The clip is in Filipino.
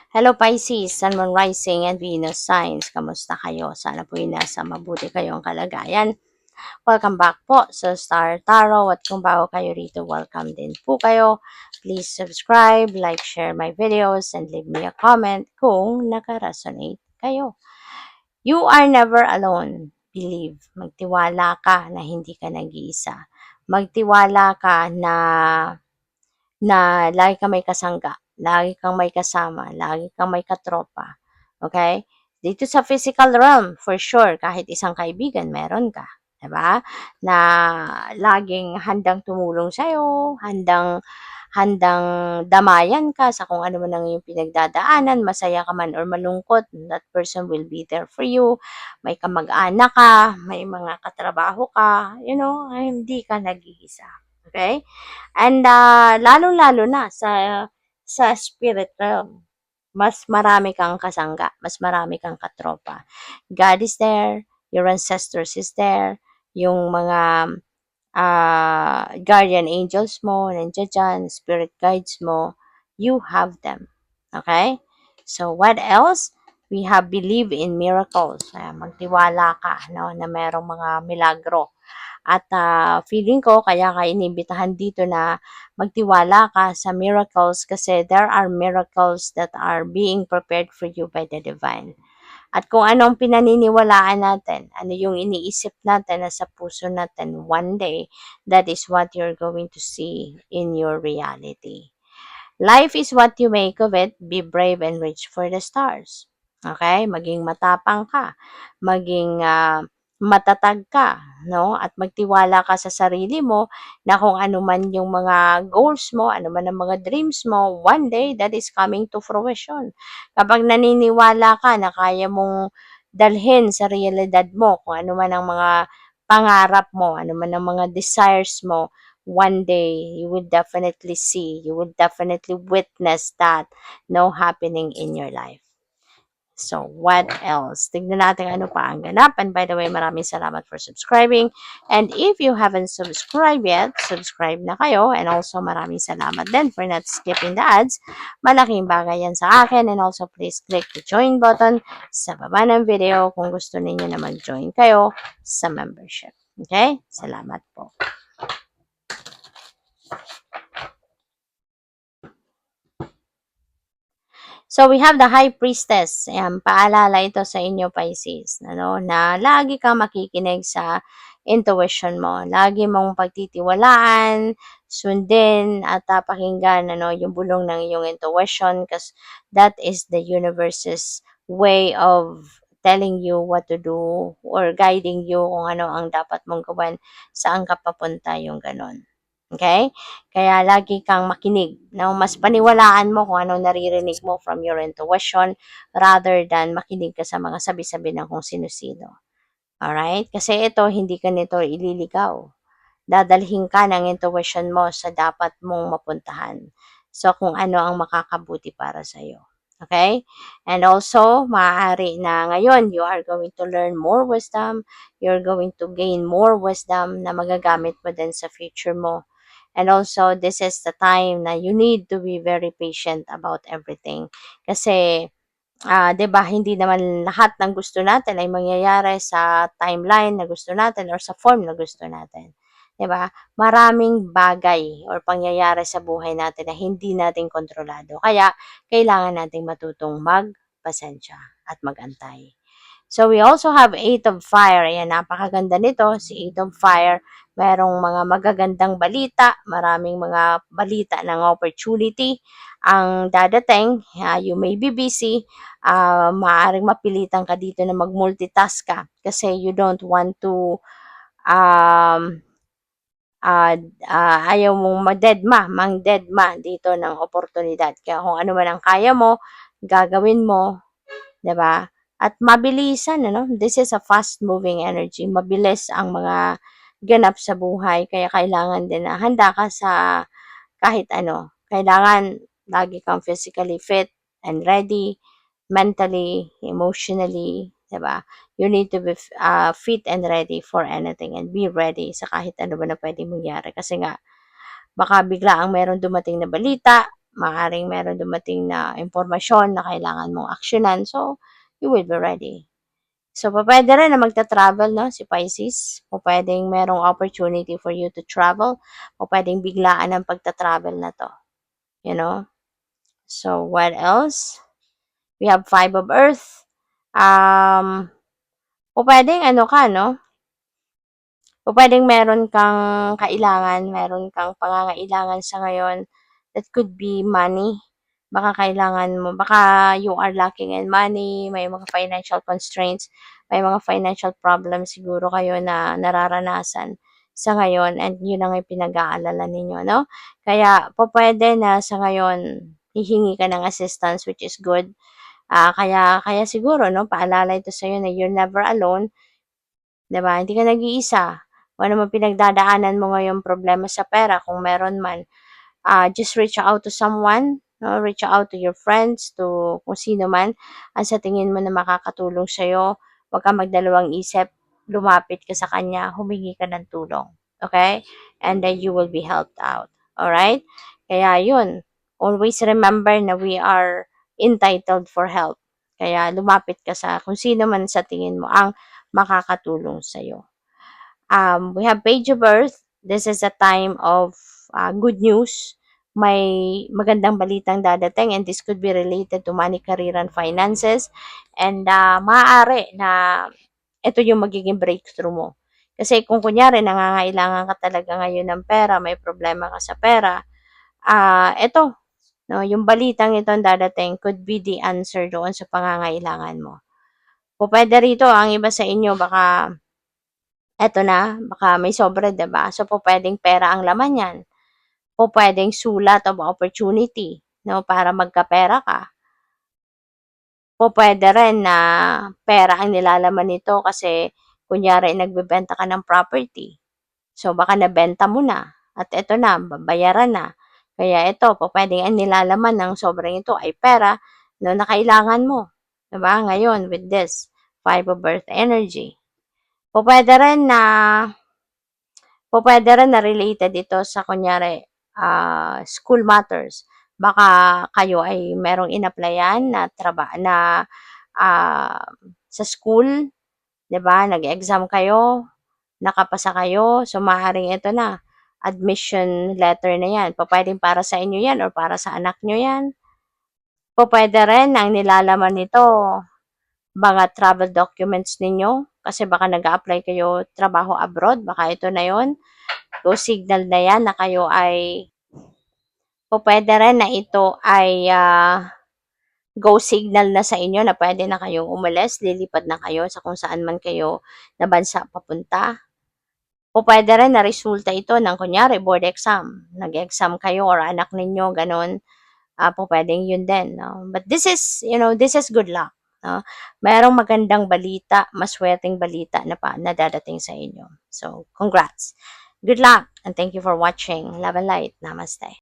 Hello Pisces, Sun, Moon, Rising, and Venus signs. Kamusta kayo? Sana po nasa mabuti kayong kalagayan. Welcome back po sa Star Tarot at kung bago kayo rito, welcome din po kayo. Please subscribe, like, share my videos, and leave me a comment kung naka-resonate kayo. You are never alone. Believe. Magtiwala ka na hindi ka nag-iisa. Magtiwala ka na lagi kang may kasangga, lagi kang may kasama, lagi kang may katropa. Okay? Dito sa physical realm, for sure, kahit isang kaibigan, meron ka. Diba? Na laging handang tumulong sa'yo, handang damayan ka sa kung ano man ang iyong pinagdadaanan, masaya ka man or malungkot, that person will be there for you. May kamag-anak ka, may mga katrabaho ka, hindi ka nag-iisa. Okay? And lalong-lalo na sa spirit realm, mas marami kang kasangga, mas marami kang katropa. God is there, your ancestors is there, yung mga guardian angels mo, nandiyan dyan, spirit guides mo, you have them. Okay? So, what else? We have believe in miracles. Magtiwala ka na merong mga milagro. At feeling ko, kaya ka inibitahan dito na magtiwala ka sa miracles kasi there are miracles that are being prepared for you by the divine. At kung anong pinaniniwalaan natin, ano yung iniisip natin na sa puso natin, one day, that is what you're going to see in your reality. Life is what you make of it. Be brave and reach for the stars. Okay? Maging matapang ka. Maging matatag ka, no? At magtiwala ka sa sarili mo na kung ano man yung mga goals mo, ano man ang mga dreams mo, one day that is coming to fruition. Kapag naniniwala ka na kaya mong dalhin sa realidad mo kung ano man ang mga pangarap mo, ano man ang mga desires mo, one day you will definitely see, you will definitely witness that happening in your life. So, what else? Tignan natin ano pa ang ganap. And by the way, maraming salamat for subscribing. And if you haven't subscribed yet, subscribe na kayo. And also, maraming salamat din for not skipping the ads. Malaking bagay yan sa akin. And also, please click the join button sa baba ng video kung gusto ninyo na mag-join kayo sa membership. Okay? Salamat po. So, we have the High Priestess. Ayan, paalala ito sa inyo, Pisces, na lagi kang makikinig sa intuition mo. Lagi mong pagtitiwalaan, sundin, at pakinggan yung bulong ng iyong intuition because that is the universe's way of telling you what to do or guiding you kung ano ang dapat mong gawin, saan ka papunta yung ganon. Okay? Kaya lagi kang makinig. Mas paniwalaan mo kung anong naririnig mo from your intuition rather than makinig ka sa mga sabi-sabi ng kung sino-sino. Alright? Kasi ito, hindi ka nito ililigaw. Dadalhin ka ng intuition mo sa dapat mong mapuntahan. So, kung ano ang makakabuti para sa'yo. Okay? And also, maaari na ngayon, you are going to learn more wisdom. You're going to gain more wisdom na magagamit mo din sa future mo. And also, this is the time na you need to be very patient about everything. Kasi, 'di ba, hindi naman lahat ng gusto natin ay mangyayari sa timeline na gusto natin or sa form na gusto natin. 'Di ba? Maraming bagay or pangyayari sa buhay natin na hindi natin kontrolado. Kaya, kailangan nating matutong magpasensya at magantay. So, we also have Eight of Fire. Ayan, napakaganda nito. Si Eight of Fire, merong mga magagandang balita, maraming mga balita ng opportunity ang dadating. You may be busy. Maaaring mapilitan ka dito na mag-multitask ka kasi you don't want to um, ayaw mong mang-deadma dito ng oportunidad. Kaya kung ano man ang kaya mo, gagawin mo, 'di ba? At mabilisan, This is a fast-moving energy. Mabilis ang mga ganap sa buhay. Kaya kailangan din na handa ka sa kahit ano. Kailangan lagi kang physically fit and ready, mentally, emotionally, 'di ba? You need to be fit and ready for anything and be ready sa kahit ano ba na pwedeng mangyari. Kasi nga, baka bigla ang meron dumating na balita Maaaring meron dumating na impormasyon na kailangan mong aksyonan. So, you will be ready. So, pwede rin na magta-travel, no, si Pisces. Pwedeng merong opportunity for you to travel. Pwedeng biglaan ang pagta-travel na to. You know? So, what else? We have Five of Earth. Pwedeng ano ka, no? Pwedeng meron kang kailangan, meron kang pangangailangan sa ngayon. That could be money. Baka kailangan mo, baka you are lacking in money, may mga financial constraints, may mga financial problems siguro kayo na nararanasan sa ngayon, and yun ang pinag-aalala ninyo, no? Kaya pwede na sa ngayon hihingi ka ng assistance, which is good. Kaya siguro, no, paalala ito sa'yo na you're never alone. 'Di ba? Hindi ka nag-iisa. Kung ano man pinagdadaanan mo ngayong problema sa pera, kung meron man, just reach out to someone, no? Reach out to your friends, to kung sino man ang sa tingin mo na makakatulong sa'yo. Huwag kang magdalawang isip, lumapit ka sa kanya, humingi ka ng tulong. Okay? And then you will be helped out. Alright? Kaya yun, always remember na we are entitled for help. Kaya lumapit ka sa kung sino man sa tingin mo ang makakatulong sa'yo. We have Page of Earth. This is a time of good news. May magandang balitang dadating, and this could be related to money, career, and finances. And maaari na ito yung magiging breakthrough mo. Kasi kung kunyari nangangailangan ka talaga ngayon ng pera, may problema ka sa pera, ito, no, yung balitang ito dadating could be the answer doon sa pangangailangan mo. Pwede rito, ang iba sa inyo baka eto na, baka may sobre, 'di ba? So, pwedeng pera ang laman yan. Pwedeng sulat of opportunity, no, para magkapera ka. Pwede rin na pera ang nilalaman nito kasi kunyari nagbebenta ka ng property. So, baka nabenta mo na at eto na, babayaran na. Kaya ito, pwedeng ang nilalaman ng sobrang ito ay pera, no, na kailangan mo. 'Di ba? Ngayon, with this Five of Earth energy. Pwede rin na related ito sa kunyari school matters. Baka kayo ay merong in-applyan na sa school, 'di ba? Nag-exam kayo, nakapasa kayo, so maaaring ito na admission letter na 'yan. Pwedeng para sa inyo 'yan or para sa anak nyo 'yan. Pwede rin ang nilalaman nito mga travel documents ninyo kasi baka nag-a-apply kayo trabaho abroad, baka ito na 'yon. Go signal na 'yan na kayo ay pwede rin na ito ay go signal na sa inyo na pwede na kayong umalis, lilipad na kayo sa kung saan man kayo na bansa papunta. Pwede rin na resulta ito ng kunyari board exam. Nag-exam kayo or anak ninyo, ganun. Pwedeng yun din. No? But this is good luck. No? Mayroong magandang balita, maswerteng balita na dadating sa inyo. So, congrats. Good luck and thank you for watching. Love and light. Namaste.